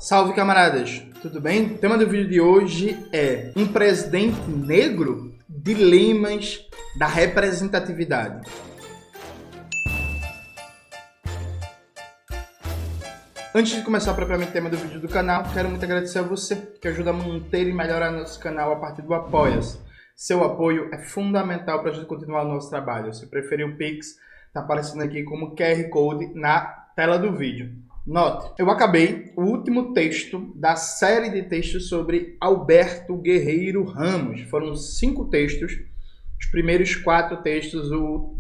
Salve, camaradas! Tudo bem? O tema do vídeo de hoje é um presidente negro? Dilemas da representatividade. Antes de começar propriamente o tema do vídeo do canal, quero muito agradecer a você que ajuda a manter e melhorar nosso canal a partir do Apoia-se. Seu apoio é fundamental para a gente continuar o nosso trabalho. Se preferir o Pix, está aparecendo aqui como QR Code na tela do vídeo. Note, eu acabei o último texto da série de textos sobre Alberto Guerreiro Ramos. Foram 5 textos. Os primeiros 4 textos, o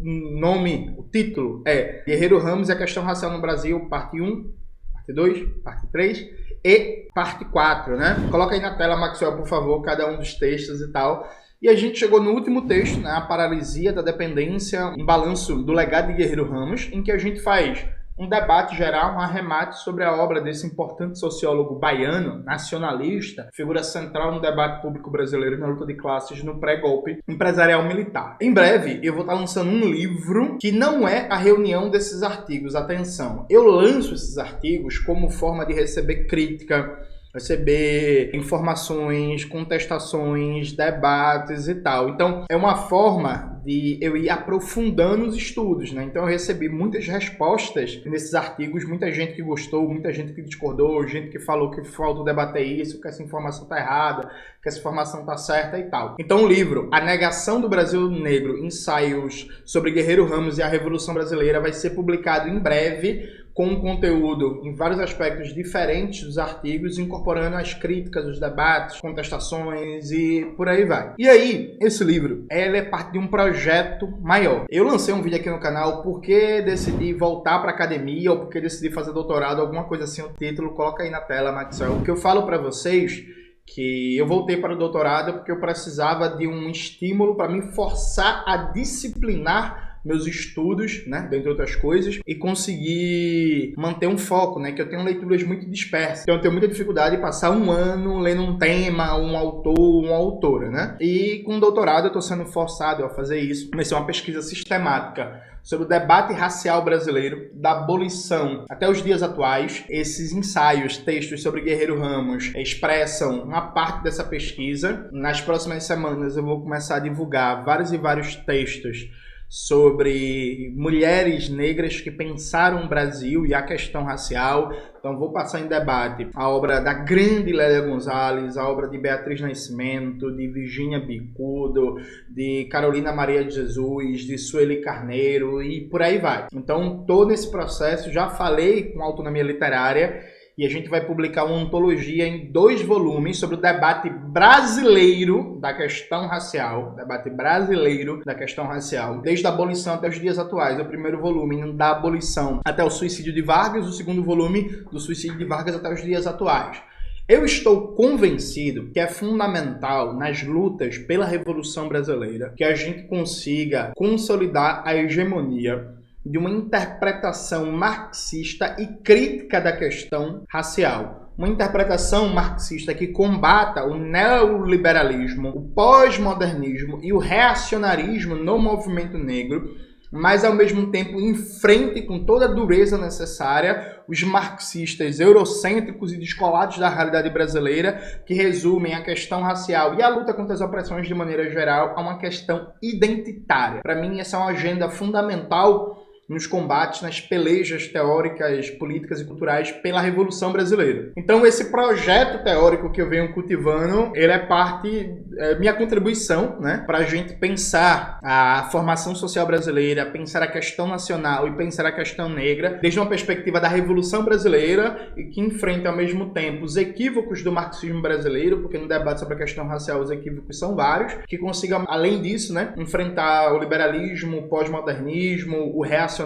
título é Guerreiro Ramos e a questão racial no Brasil, parte 1, parte 2, parte 3 e parte 4, né? Coloca aí na tela, Maxwell, por favor, cada um dos textos e tal. E a gente chegou no último texto, né? A paralisia da dependência, um balanço do legado de Guerreiro Ramos, em que a gente faz um debate geral, um arremate sobre a obra desse importante sociólogo baiano, nacionalista, figura central no debate público brasileiro na luta de classes no pré-golpe empresarial militar. Em breve, eu vou estar lançando um livro que não é a reunião desses artigos. Atenção, eu lanço esses artigos como forma de receber crítica, receber informações, contestações, debates e tal. Então, é uma forma de eu ir aprofundando os estudos, né? Então, eu recebi muitas respostas nesses artigos, muita gente que gostou, muita gente que discordou, gente que falou que falta debater isso, que essa informação está errada, que essa informação está certa e tal. Então, o livro A Negação do Brasil Negro, Ensaios sobre Guerreiro Ramos e a Revolução Brasileira vai ser publicado em breve, com um conteúdo em vários aspectos diferentes dos artigos, incorporando as críticas, os debates, contestações e por aí vai. E aí, esse livro, ele é parte de um projeto maior. Eu lancei um vídeo aqui no canal porque decidi voltar para academia ou porque decidi fazer doutorado, alguma coisa assim, o título, coloca aí na tela, Maxwell. O que eu falo para vocês que eu voltei para o doutorado porque eu precisava de um estímulo para me forçar a disciplinar meus estudos, né, dentre outras coisas, e conseguir manter um foco, né, que eu tenho leituras muito dispersas. Então eu tenho muita dificuldade de passar um ano lendo um tema, um autor, uma autora, né? E com o doutorado eu estou sendo forçado a fazer isso. Comecei uma pesquisa sistemática sobre o debate racial brasileiro, da abolição até os dias atuais. Esses ensaios, textos sobre Guerreiro Ramos expressam uma parte dessa pesquisa. Nas próximas semanas eu vou começar a divulgar vários e vários textos sobre mulheres negras que pensaram o Brasil e a questão racial. Então vou passar em debate a obra da grande Lélia Gonzalez, a obra de Beatriz Nascimento, de Virginia Bicudo, de Carolina Maria de Jesus, de Sueli Carneiro e por aí vai. Então estou nesse processo, já falei com a Autonomia Literária e a gente vai publicar uma antologia em 2 volumes sobre o debate brasileiro da questão racial. Debate brasileiro da questão racial, desde a abolição até os dias atuais. O primeiro volume da abolição até o suicídio de Vargas, o segundo volume do suicídio de Vargas até os dias atuais. Eu estou convencido que é fundamental nas lutas pela Revolução Brasileira que a gente consiga consolidar a hegemonia de uma interpretação marxista e crítica da questão racial. Uma interpretação marxista que combata o neoliberalismo, o pós-modernismo e o reacionarismo no movimento negro, mas ao mesmo tempo enfrente com toda a dureza necessária os marxistas eurocêntricos e descolados da realidade brasileira, que resumem a questão racial e a luta contra as opressões de maneira geral a uma questão identitária. Para mim, essa é uma agenda fundamental nos combates, nas pelejas teóricas, políticas e culturais pela Revolução Brasileira. Então esse projeto teórico que eu venho cultivando, ele é parte, minha contribuição, né, para a gente pensar a formação social brasileira, pensar a questão nacional e pensar a questão negra, desde uma perspectiva da Revolução Brasileira e que enfrenta ao mesmo tempo os equívocos do marxismo brasileiro, porque no debate sobre a questão racial os equívocos são vários, que consiga, além disso, né, enfrentar o liberalismo, o pós-modernismo, o reacionarismo,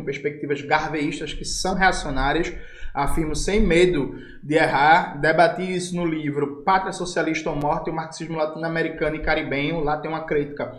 perspectivas garveístas que são reacionárias, afirmo sem medo de errar. Debati isso no livro Pátria Socialista ou Morte, o marxismo latino-americano e caribenho. Lá tem uma crítica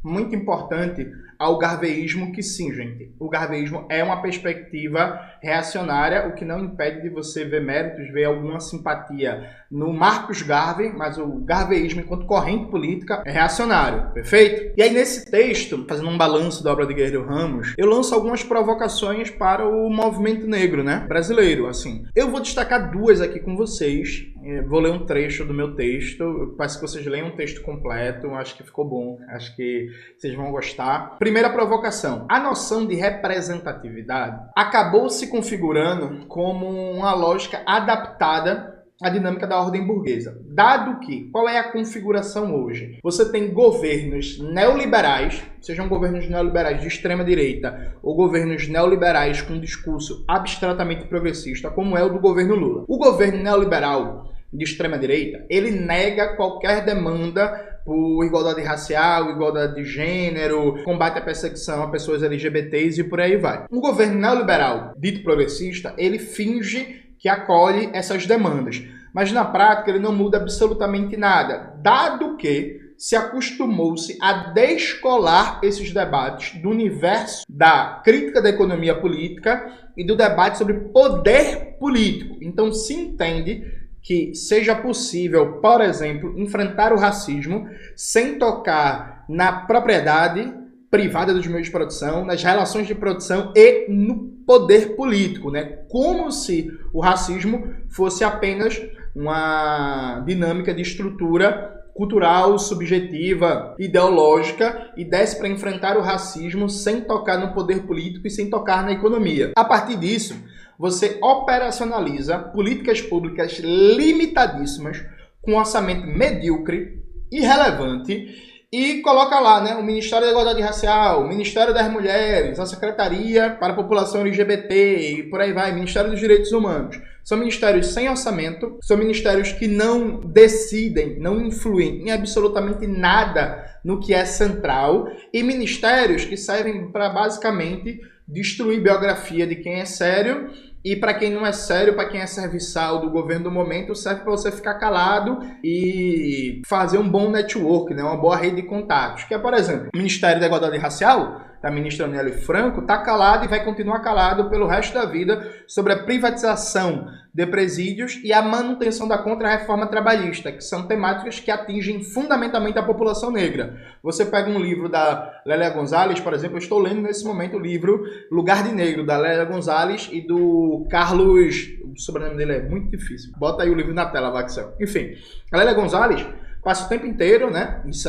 muito importante ao garveísmo, que sim, gente, o garveísmo é uma perspectiva reacionária, o que não impede de você ver méritos, ver alguma simpatia no Marcos Garvey, mas o garveísmo, enquanto corrente política, é reacionário, perfeito? E aí, nesse texto, fazendo um balanço da obra de Guerreiro Ramos, eu lanço algumas provocações para o movimento negro, né, brasileiro, assim. Eu vou destacar duas aqui com vocês. Vou ler um trecho do meu texto. Eu peço que vocês leiam um texto completo. Acho que ficou bom. Acho que vocês vão gostar. Primeira provocação. A noção de representatividade acabou se configurando como uma lógica adaptada à dinâmica da ordem burguesa. Dado que, qual é a configuração hoje? Você tem governos neoliberais, sejam governos neoliberais de extrema direita ou governos neoliberais com discurso abstratamente progressista, como é o do governo Lula. O governo neoliberal de extrema direita, ele nega qualquer demanda por igualdade racial, igualdade de gênero, combate à perseguição a pessoas LGBTs e por aí vai. O governo neoliberal dito progressista, ele finge que acolhe essas demandas, mas na prática ele não muda absolutamente nada, dado que se acostumou-se a descolar esses debates do universo da crítica da economia política e do debate sobre poder político. Então se entende que seja possível, por exemplo, enfrentar o racismo sem tocar na propriedade privada dos meios de produção, nas relações de produção e no poder político, né? Como se o racismo fosse apenas uma dinâmica de estrutura cultural, subjetiva, ideológica e desse para enfrentar o racismo sem tocar no poder político e sem tocar na economia. A partir disso, você operacionaliza políticas públicas limitadíssimas, com orçamento medíocre, irrelevante, e coloca lá, né, o Ministério da Igualdade Racial, o Ministério das Mulheres, a Secretaria para a População LGBT e por aí vai, Ministério dos Direitos Humanos. São ministérios sem orçamento, são ministérios que não decidem, não influem em absolutamente nada no que é central e ministérios que servem para basicamente destruir biografia de quem é sério e para quem não é sério, para quem é serviçal do governo do momento, serve para você ficar calado e fazer um bom network, né? Uma boa rede de contatos. Que é, por exemplo, o Ministério da Igualdade Racial, da ministra Nelly Franco, está calado e vai continuar calado pelo resto da vida sobre a privatização de presídios e a manutenção da contra-reforma trabalhista, que são temáticas que atingem fundamentalmente a população negra. Você pega um livro da Lélia Gonzalez, por exemplo, eu estou lendo nesse momento o livro Lugar de Negro, da Lélia Gonzalez e do Carlos... O sobrenome dele é muito difícil. Bota aí o livro na tela, Vaxel. Enfim, a Lélia Gonzalez passa o tempo inteiro, né? Isso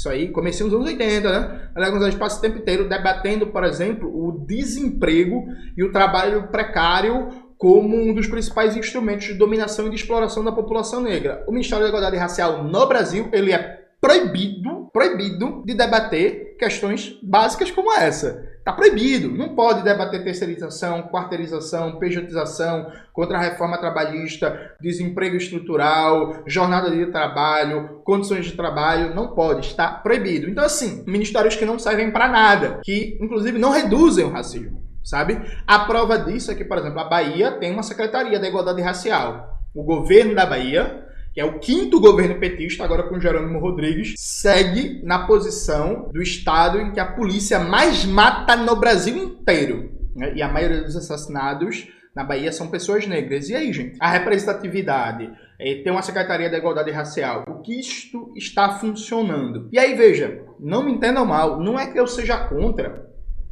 aí, comecei nos anos 80, né? A Lélia Gonzalez passa o tempo inteiro debatendo, por exemplo, o desemprego e o trabalho precário como um dos principais instrumentos de dominação e de exploração da população negra. O Ministério da Igualdade Racial no Brasil, ele é proibido de debater questões básicas como essa. Está proibido. Não pode debater terceirização, quarteirização, pejotização, contra-reforma trabalhista, desemprego estrutural, jornada de trabalho, condições de trabalho. Não pode. Está proibido. Então, assim, ministérios que não servem para nada, que, inclusive, não reduzem o racismo, sabe? A prova disso é que, por exemplo, a Bahia tem uma Secretaria da Igualdade Racial. O governo da Bahia, que é o 5º governo petista, agora com Jerônimo Rodrigues, segue na posição do estado em que a polícia mais mata no Brasil inteiro, né? E a maioria dos assassinados na Bahia são pessoas negras. E aí, gente? A representatividade, tem uma Secretaria da Igualdade Racial. O que isto está funcionando? E aí, veja, não me entendam mal, não é que eu seja contra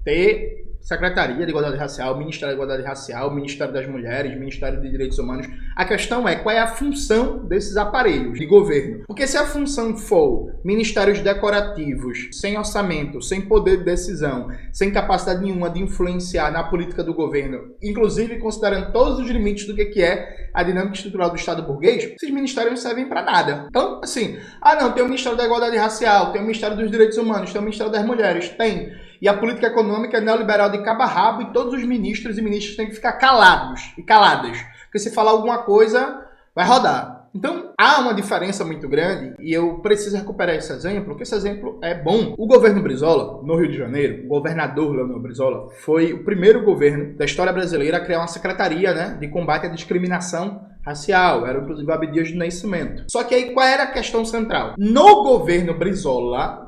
ter Secretaria de Igualdade Racial, Ministério da Igualdade Racial, Ministério das Mulheres, Ministério de Direitos Humanos. A questão é qual é a função desses aparelhos de governo. Porque se a função for ministérios decorativos, sem orçamento, sem poder de decisão, sem capacidade nenhuma de influenciar na política do governo, inclusive considerando todos os limites do que é a dinâmica estrutural do Estado burguês, esses ministérios não servem para nada. Então, assim, não, tem o Ministério da Igualdade Racial, tem o Ministério dos Direitos Humanos, tem o Ministério das Mulheres, tem... E a política econômica é neoliberal de cabo a rabo e todos os ministros e ministras têm que ficar calados e caladas. Porque se falar alguma coisa, vai rodar. Então, há uma diferença muito grande e eu preciso recuperar esse exemplo, porque esse exemplo é bom. O governo Brizola, no Rio de Janeiro, o governador Leonel Brizola, foi o primeiro governo da história brasileira a criar uma secretaria, né, de combate à discriminação racial, eram inclusive abdias de nascimento. Só que aí qual era a questão central? No governo Brizola,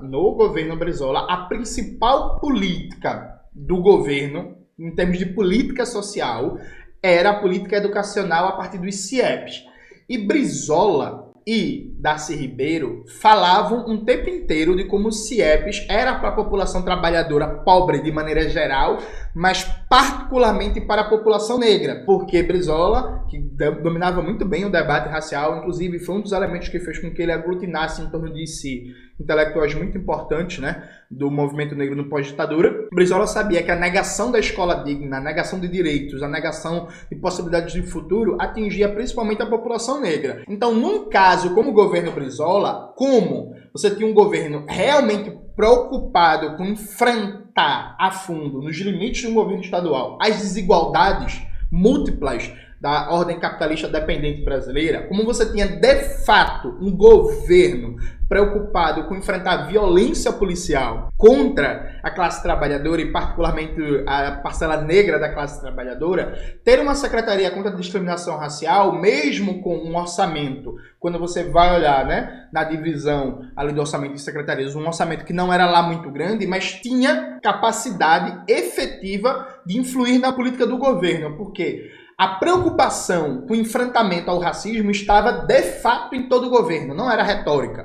a principal política do governo, em termos de política social, era a política educacional a partir dos CIEPs. E Brizola e Darcy Ribeiro falavam um tempo inteiro de como os CIEPs era para a população trabalhadora pobre de maneira geral, mas particularmente para a população negra, porque Brizola, que dominava muito bem o debate racial, inclusive foi um dos elementos que fez com que ele aglutinasse em torno de si intelectuais muito importantes, né, do movimento negro no pós-ditadura. Brizola sabia que a negação da escola digna, a negação de direitos, a negação de possibilidades de futuro atingia principalmente a população negra. Então, num caso como o governo Brizola, como você tinha um governo realmente preocupado com enfrentar a fundo, nos limites do governo estadual, as desigualdades múltiplas da ordem capitalista dependente brasileira, como você tinha de fato um governo preocupado com enfrentar a violência policial contra a classe trabalhadora e particularmente a parcela negra da classe trabalhadora, ter uma secretaria contra a discriminação racial, mesmo com um orçamento, quando você vai olhar, né, na divisão ali do orçamento de secretarias, um orçamento que não era lá muito grande, mas tinha capacidade efetiva de influir na política do governo, porque a preocupação com o enfrentamento ao racismo estava de fato em todo o governo, não era retórica.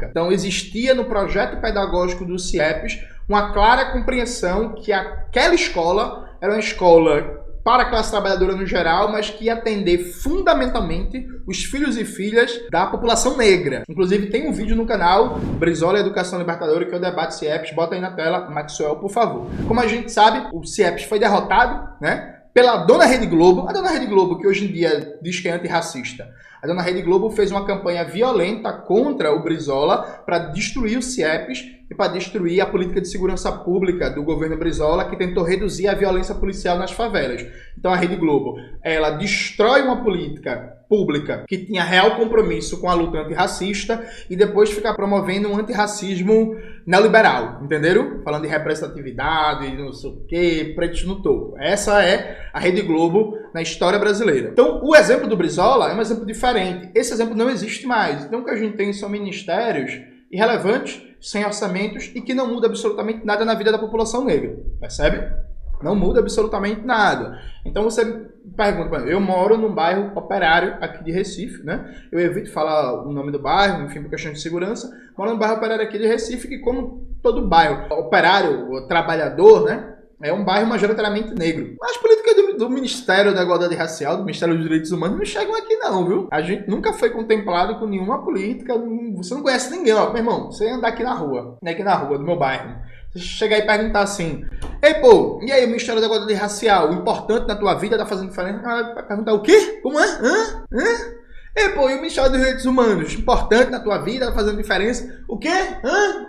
Então existia no projeto pedagógico dos CIEPs uma clara compreensão que aquela escola era uma escola para a classe trabalhadora no geral, mas que ia atender fundamentalmente os filhos e filhas da população negra. Inclusive tem um vídeo no canal, Brizola e Educação Libertadora, que é o debate CIEPs, bota aí na tela, Maxwell, por favor. Como a gente sabe, o CIEPs foi derrotado, né, pela Dona Rede Globo, a Dona Rede Globo, que hoje em dia diz que é antirracista. A Dona Rede Globo fez uma campanha violenta contra o Brizola para destruir o CIEPs e para destruir a política de segurança pública do governo Brizola, que tentou reduzir a violência policial nas favelas. Então a Rede Globo, ela destrói uma política pública que tinha real compromisso com a luta antirracista e depois fica promovendo um antirracismo neoliberal, entenderam? Falando de representatividade e não sei o que, pretos no topo. Essa é a Rede Globo na história brasileira. Então, o exemplo do Brizola é um exemplo diferente. Esse exemplo não existe mais. Então, o que a gente tem são ministérios irrelevantes, sem orçamentos e que não muda absolutamente nada na vida da população negra. Percebe? Não muda absolutamente nada. Então você pergunta, eu moro num bairro operário aqui de Recife, né? Eu evito falar o nome do bairro, enfim, por questão de segurança. Moro num bairro operário aqui de Recife, que como todo bairro operário, ou trabalhador, né? É um bairro majoritariamente negro. Mas as políticas do Ministério da Igualdade Racial, do Ministério dos Direitos Humanos, não chegam aqui não, viu? A gente nunca foi contemplado com nenhuma política. Você não conhece ninguém, ó. Meu irmão, você andar aqui na rua do meu bairro. Você chegar e perguntar assim, ei, pô, e aí o Ministério da Igualdade Racial, importante na tua vida, tá fazendo diferença? Vai perguntar o quê? Como é? Ei, pô, e o Ministério dos Direitos Humanos, importante na tua vida, tá fazendo diferença? O quê?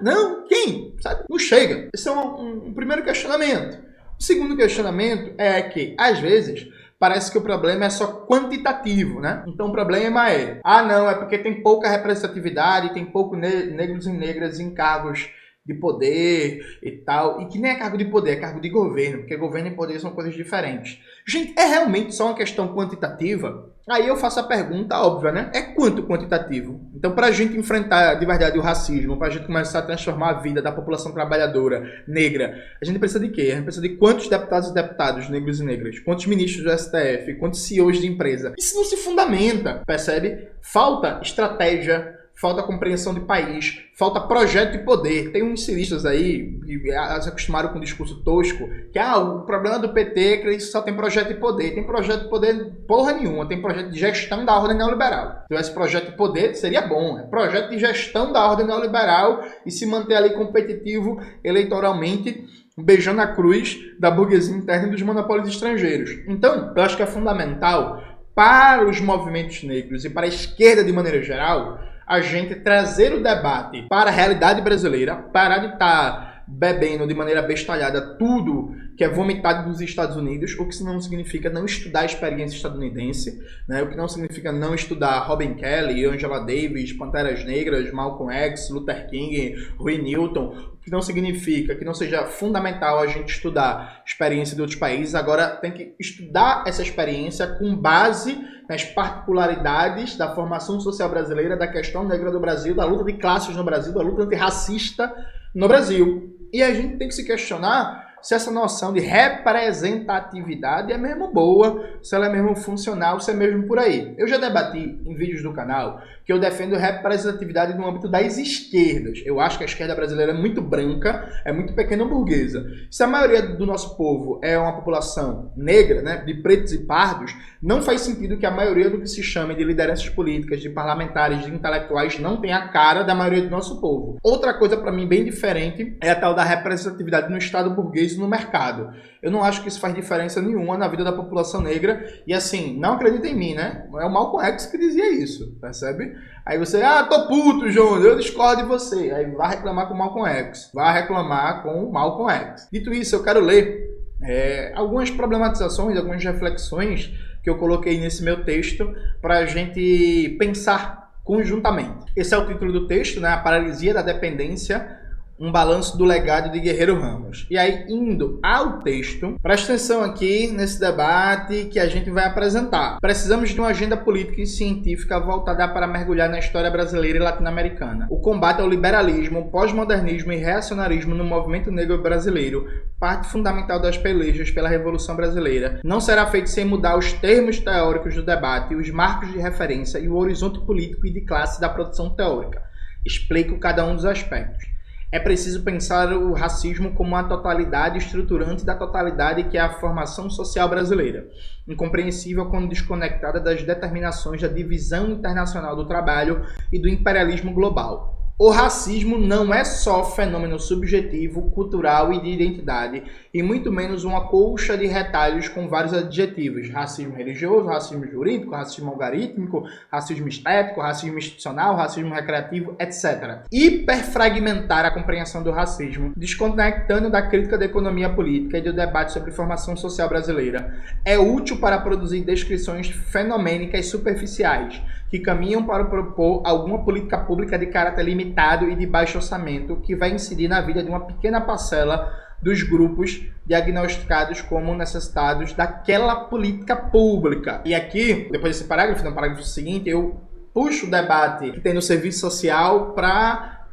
Não? Quem? Sabe? Não chega. Esse é um primeiro questionamento. O segundo questionamento é que, às vezes, parece que o problema é só quantitativo, né? Então o problema é, não, é porque tem pouca representatividade, tem pouco negros e negras em cargos de poder e tal, e que nem é cargo de poder, é cargo de governo, porque governo e poder são coisas diferentes. Gente, é realmente só uma questão quantitativa? Aí eu faço a pergunta óbvia, né? É quanto quantitativo? Então, para a gente enfrentar de verdade o racismo, para a gente começar a transformar a vida da população trabalhadora negra, a gente precisa de quê? A gente precisa de quantos deputados e deputadas negros e negras? Quantos ministros do STF? Quantos CEOs de empresa? Isso não se fundamenta, percebe? Falta estratégia, falta compreensão de país, falta projeto de poder. Tem uns ciristas aí que se acostumaram com um discurso tosco, que o problema do PT é que eles só tem projeto de poder. Tem projeto de poder porra nenhuma, tem projeto de gestão da ordem neoliberal. Se tivesse projeto de poder, seria bom. É projeto de gestão da ordem neoliberal e se manter ali competitivo eleitoralmente, beijando a cruz da burguesia interna e dos monopólios estrangeiros. Então, eu acho que é fundamental para os movimentos negros e para a esquerda de maneira geral, a gente trazer o debate para a realidade brasileira, parar de estar bebendo de maneira bestalhada tudo que é vomitado dos Estados Unidos, o que não significa não estudar a experiência estadunidense, né? O que não significa não estudar Robin Kelly, Angela Davis, Panteras Negras, Malcolm X, Luther King, Huey Newton, o que não significa que não seja fundamental a gente estudar a experiência de outros países. Agora tem que estudar essa experiência com base nas particularidades da formação social brasileira, da questão negra do Brasil, da luta de classes no Brasil, da luta antirracista no Brasil. E a gente tem que se questionar se essa noção de representatividade é mesmo boa, se ela é mesmo funcional, se é mesmo por aí. Eu já debati em vídeos do canal que eu defendo representatividade no âmbito das esquerdas. Eu acho que a esquerda brasileira é muito branca, é muito pequena burguesa. Se a maioria do nosso povo é uma população negra, né, de pretos e pardos, não faz sentido que a maioria do que se chama de lideranças políticas, de parlamentares, de intelectuais, não tenha a cara da maioria do nosso povo. Outra coisa para mim bem diferente é a tal da representatividade no Estado burguês e no mercado. Eu não acho que isso faz diferença nenhuma na vida da população negra. E assim, não acredita em mim, né? É o Malcolm X que dizia isso, percebe? Aí você, tô puto, João, eu discordo de você. Aí vai reclamar com o Malcolm X. Vai reclamar com o Malcolm X. Dito isso, eu quero ler algumas problematizações, algumas reflexões que eu coloquei nesse meu texto para a gente pensar conjuntamente. Esse é o título do texto, né? A paralisia da dependência, um balanço do legado de Guerreiro Ramos. E aí, indo ao texto, presta atenção aqui nesse debate que a gente vai apresentar. Precisamos de uma agenda política e científica voltada para mergulhar na história brasileira e latino-americana. O combate ao liberalismo, pós-modernismo e reacionarismo no movimento negro brasileiro, parte fundamental das pelejas pela Revolução Brasileira, não será feito sem mudar os termos teóricos do debate, os marcos de referência e o horizonte político e de classe da produção teórica. Explico cada um dos aspectos. É preciso pensar o racismo como uma totalidade estruturante da totalidade que é a formação social brasileira, incompreensível quando desconectada das determinações da divisão internacional do trabalho e do imperialismo global. O racismo não é só fenômeno subjetivo, cultural e de identidade, e muito menos uma colcha de retalhos com vários adjetivos: racismo religioso, racismo jurídico, racismo algorítmico, racismo estético, racismo institucional, racismo recreativo, etc. Hiperfragmentar a compreensão do racismo, desconectando da crítica da economia política e do debate sobre formação social brasileira, é útil para produzir descrições fenomênicas superficiais, que caminham para propor alguma política pública de caráter limitado e de baixo orçamento que vai incidir na vida de uma pequena parcela dos grupos diagnosticados como necessitados daquela política pública. E aqui, depois desse parágrafo, no parágrafo seguinte, eu puxo o debate que tem no serviço social para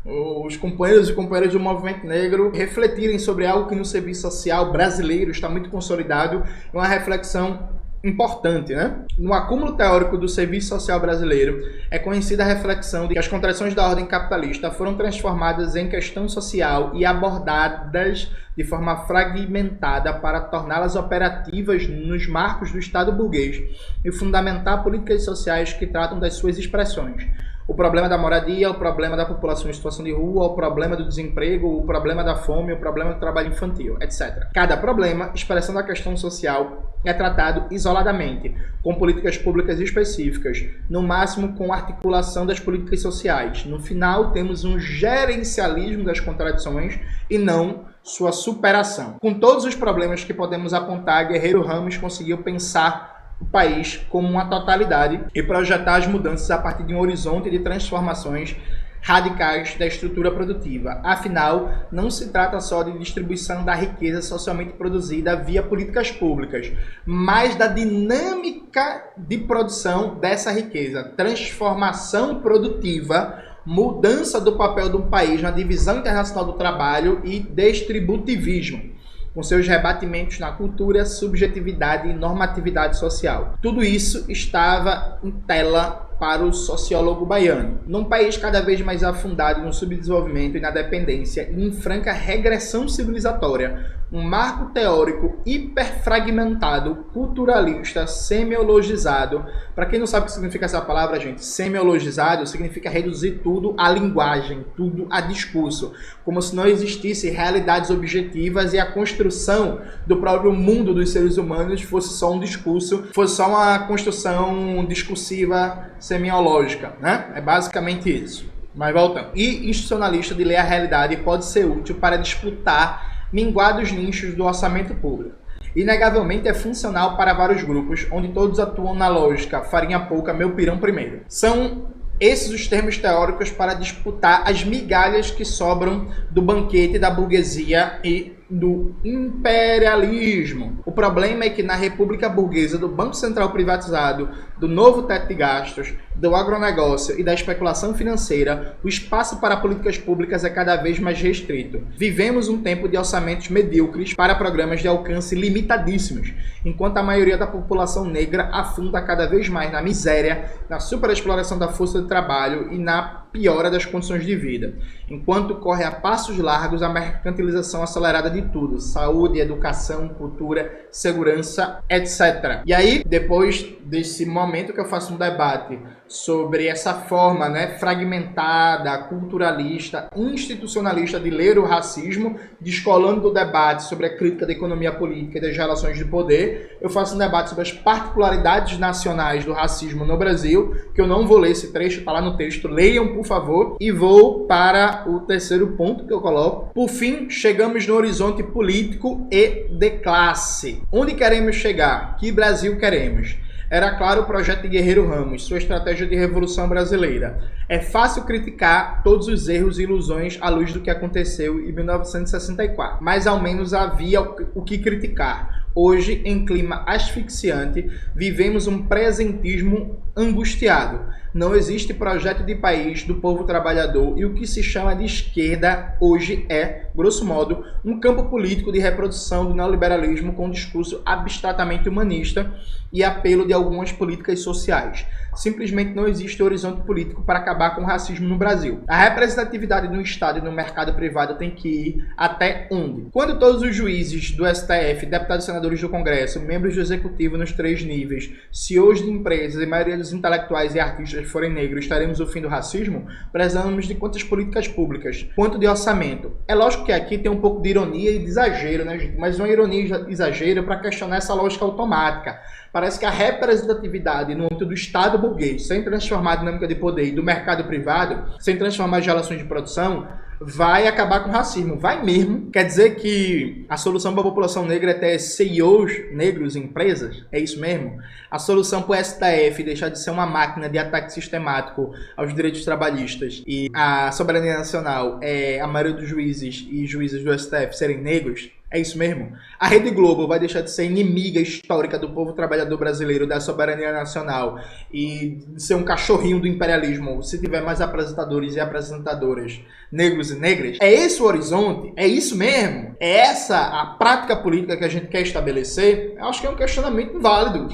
os companheiros e companheiras do movimento negro refletirem sobre algo que no serviço social brasileiro está muito consolidado, uma reflexão importante, né? No acúmulo teórico do serviço social brasileiro, é conhecida a reflexão de que as contradições da ordem capitalista foram transformadas em questão social e abordadas de forma fragmentada para torná-las operativas nos marcos do Estado burguês e fundamentar políticas sociais que tratam das suas expressões. O problema da moradia, o problema da população em situação de rua, o problema do desemprego, o problema da fome, o problema do trabalho infantil, etc. Cada problema, expressão da questão social, é tratado isoladamente, com políticas públicas específicas, no máximo com articulação das políticas sociais. No final, temos um gerencialismo das contradições e não sua superação. Com todos os problemas que podemos apontar, Guerreiro Ramos conseguiu pensar o país como uma totalidade e projetar as mudanças a partir de um horizonte de transformações radicais da estrutura produtiva. Afinal, não se trata só de distribuição da riqueza socialmente produzida via políticas públicas, mas da dinâmica de produção dessa riqueza, transformação produtiva, mudança do papel do país na divisão internacional do trabalho e distributivismo, com seus rebatimentos na cultura, subjetividade e normatividade social. Tudo isso estava em tela para o sociólogo baiano. Num país cada vez mais afundado no subdesenvolvimento e na dependência e em franca regressão civilizatória, um marco teórico hiperfragmentado, culturalista, semiologizado. Para quem não sabe o que significa essa palavra, gente, semiologizado significa reduzir tudo à linguagem, tudo a discurso, como se não existissem realidades objetivas e a construção do próprio mundo dos seres humanos fosse só um discurso, fosse só uma construção discursiva semiológica, né? É basicamente isso. Mas voltando. E institucionalista de ler a realidade pode ser útil para disputar minguados nichos do orçamento público. Inegavelmente é funcional para vários grupos, onde todos atuam na lógica farinha pouca, meu pirão primeiro. São esses os termos teóricos para disputar as migalhas que sobram do banquete da burguesia e do imperialismo. O problema é que na República Burguesa, do Banco Central privatizado, do novo teto de gastos, do agronegócio e da especulação financeira, o espaço para políticas públicas é cada vez mais restrito. Vivemos um tempo de orçamentos medíocres para programas de alcance limitadíssimos, enquanto a maioria da população negra afunda cada vez mais na miséria, na superexploração da força de trabalho e na piora das condições de vida, enquanto corre a passos largos a mercantilização acelerada de tudo, saúde, educação, cultura, segurança, etc. E aí, depois desse momento que eu faço um debate sobre essa forma, fragmentada, culturalista, institucionalista de ler o racismo, descolando do debate sobre a crítica da economia política e das relações de poder, eu faço um debate sobre as particularidades nacionais do racismo no Brasil, que eu não vou ler esse trecho, está lá no texto, leiam por favor, e vou para o terceiro ponto que eu coloco. Por fim, chegamos no horizonte político e de classe. Onde queremos chegar? Que Brasil queremos? Era claro o projeto de Guerreiro Ramos, sua estratégia de revolução brasileira. É fácil criticar todos os erros e ilusões à luz do que aconteceu em 1964, mas ao menos havia o que criticar. Hoje, em clima asfixiante, vivemos um presentismo angustiado. Não existe projeto de país do povo trabalhador e o que se chama de esquerda hoje é, grosso modo, um campo político de reprodução do neoliberalismo com um discurso abstratamente humanista e apelo de algumas políticas sociais. Simplesmente não existe horizonte político para acabar com o racismo no Brasil. A representatividade no Estado e no mercado privado tem que ir até onde? Quando todos os juízes do STF, deputados e senadores do Congresso, membros do Executivo nos 3 níveis, CEOs de empresas e maioria dos intelectuais e artistas forem negros, estaremos no fim do racismo? Precisamos de quantas políticas públicas? Quanto de orçamento? É lógico que aqui tem um pouco de ironia e de exagero, gente? Mas uma ironia e exagero para questionar essa lógica automática. Parece que a representatividade no âmbito do Estado burguês, sem transformar a dinâmica de poder e do mercado privado, sem transformar as relações de produção, vai acabar com o racismo. Vai mesmo. Quer dizer que a solução para a população negra é ter CEOs negros em empresas? É isso mesmo? A solução para o STF deixar de ser uma máquina de ataque sistemático aos direitos trabalhistas e a soberania nacional é a maioria dos juízes e juízes do STF serem negros? É isso mesmo? A Rede Globo vai deixar de ser inimiga histórica do povo trabalhador brasileiro, da soberania nacional e de ser um cachorrinho do imperialismo, se tiver mais apresentadores e apresentadoras negros e negras? É esse o horizonte? É isso mesmo? É essa a prática política que a gente quer estabelecer? Eu acho que é um questionamento válido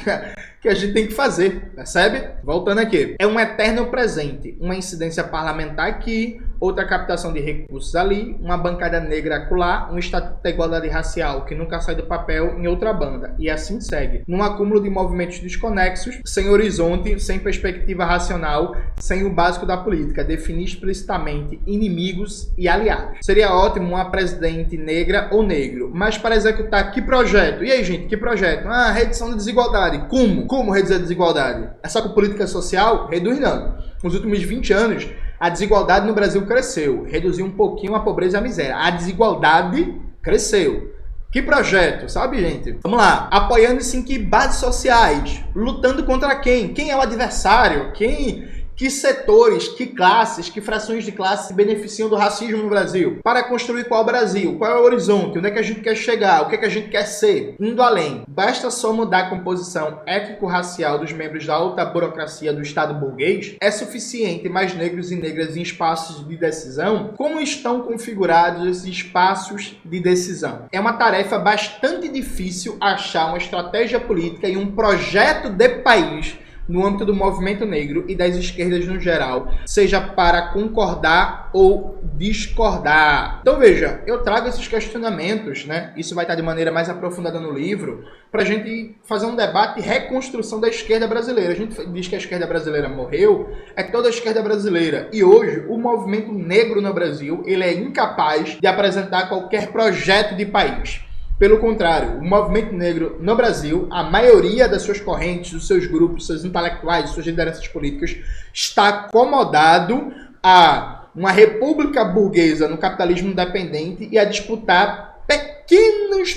que a gente tem que fazer, percebe? Voltando aqui. É um eterno presente, uma incidência parlamentar aqui, outra captação de recursos ali, uma bancada negra acolá, um estatuto da igualdade racial que nunca sai do papel em outra banda, e assim segue. Num acúmulo de movimentos desconexos, sem horizonte, sem perspectiva racional, sem o básico da política, definir explicitamente inimigos e aliados. Seria ótimo uma presidente negra ou negro, mas para executar que projeto? E aí, gente, que projeto? Redução da desigualdade. Como? Como reduzir a desigualdade? É só com política social? Reduz não. Nos últimos 20 anos, a desigualdade no Brasil cresceu, reduziu um pouquinho a pobreza e a miséria. A desigualdade cresceu. Que projeto, sabe, gente? Vamos lá. Apoiando-se em que bases sociais? Lutando contra quem? Quem é o adversário? Que setores, que classes, que frações de classe se beneficiam do racismo no Brasil? Para construir qual Brasil? Qual é o horizonte? Onde é que a gente quer chegar? O que é que a gente quer ser? Indo além. Basta só mudar a composição étnico-racial dos membros da alta burocracia do Estado burguês? É suficiente mais negros e negras em espaços de decisão? Como estão configurados esses espaços de decisão? É uma tarefa bastante difícil achar uma estratégia política e um projeto de país no âmbito do movimento negro e das esquerdas no geral, seja para concordar ou discordar. Então veja, eu trago esses questionamentos, Isso vai estar de maneira mais aprofundada no livro, para a gente fazer um debate de reconstrução da esquerda brasileira. A gente diz que a esquerda brasileira morreu, é toda a esquerda brasileira. E hoje, o movimento negro no Brasil, ele é incapaz de apresentar qualquer projeto de país. Pelo contrário, o movimento negro no Brasil, a maioria das suas correntes, dos seus grupos, dos seus intelectuais, das suas lideranças políticas, está acomodado a uma república burguesa no capitalismo dependente e a disputar pequenas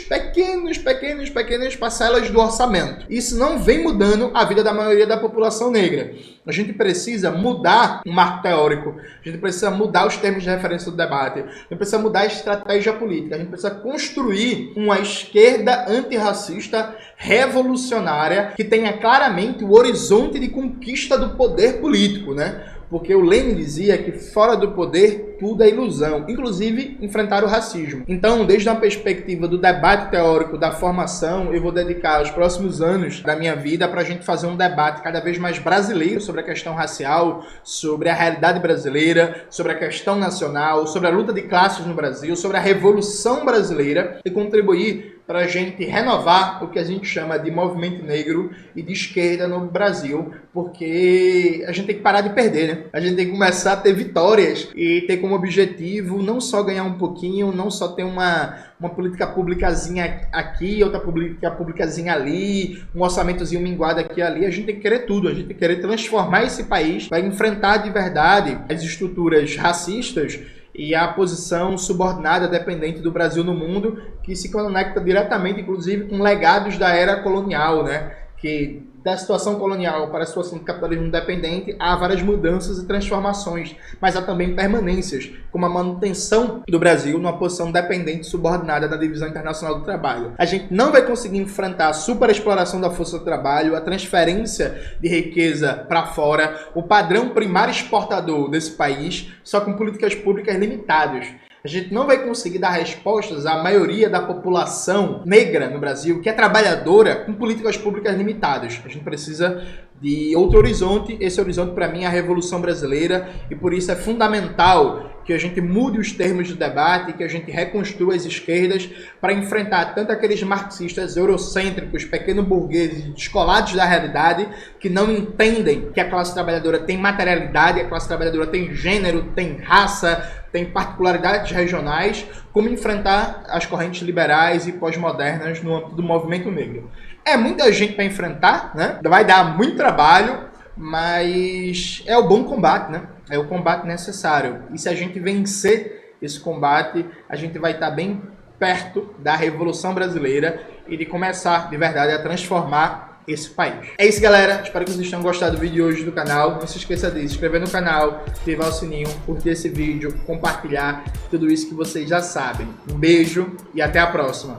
parcelas do orçamento. Isso não vem mudando a vida da maioria da população negra. A gente precisa mudar o marco teórico, a gente precisa mudar os termos de referência do debate, a gente precisa mudar a estratégia política, a gente precisa construir uma esquerda antirracista revolucionária que tenha claramente o horizonte de conquista do poder político, né? Porque o Lenin dizia que fora do poder tudo é ilusão, inclusive enfrentar o racismo. Então, desde uma perspectiva do debate teórico, da formação, eu vou dedicar os próximos anos da minha vida para a gente fazer um debate cada vez mais brasileiro sobre a questão racial, sobre a realidade brasileira, sobre a questão nacional, sobre a luta de classes no Brasil, sobre a Revolução Brasileira e contribuir para a gente renovar o que a gente chama de movimento negro e de esquerda no Brasil, porque a gente tem que parar de perder, né? A gente tem que começar a ter vitórias e ter como objetivo não só ganhar um pouquinho, não só ter uma política públicazinha aqui, outra política públicazinha ali, um orçamentozinho minguado aqui e ali. A gente tem que querer tudo, a gente tem que querer transformar esse país para enfrentar de verdade as estruturas racistas e a posição subordinada dependente do Brasil no mundo, que se conecta diretamente, inclusive, com legados da era colonial, né? Que da situação colonial para a situação do capitalismo independente há várias mudanças e transformações, mas há também permanências, como a manutenção do Brasil numa posição dependente subordinada da divisão internacional do trabalho. A gente não vai conseguir enfrentar a superexploração da força do trabalho, a transferência de riqueza para fora, o padrão primário exportador desse país, só com políticas públicas limitadas. A gente não vai conseguir dar respostas à maioria da população negra no Brasil, que é trabalhadora, com políticas públicas limitadas. A gente precisa de outro horizonte. Esse horizonte, para mim, é a Revolução Brasileira, e por isso é fundamental que a gente mude os termos de debate, que a gente reconstrua as esquerdas para enfrentar tanto aqueles marxistas eurocêntricos, pequeno-burgueses, descolados da realidade, que não entendem que a classe trabalhadora tem materialidade, a classe trabalhadora tem gênero, tem raça, tem particularidades regionais, como enfrentar as correntes liberais e pós-modernas no âmbito do movimento negro. É muita gente para enfrentar, né? Vai dar muito trabalho, mas é o bom combate, né? É o combate necessário. E se a gente vencer esse combate, a gente vai estar bem perto da Revolução Brasileira e de começar, de verdade, a transformar esse país. É isso, galera. Espero que vocês tenham gostado do vídeo de hoje do canal. Não se esqueça de se inscrever no canal, ativar o sininho, curtir esse vídeo, compartilhar, tudo isso que vocês já sabem. Um beijo e até a próxima.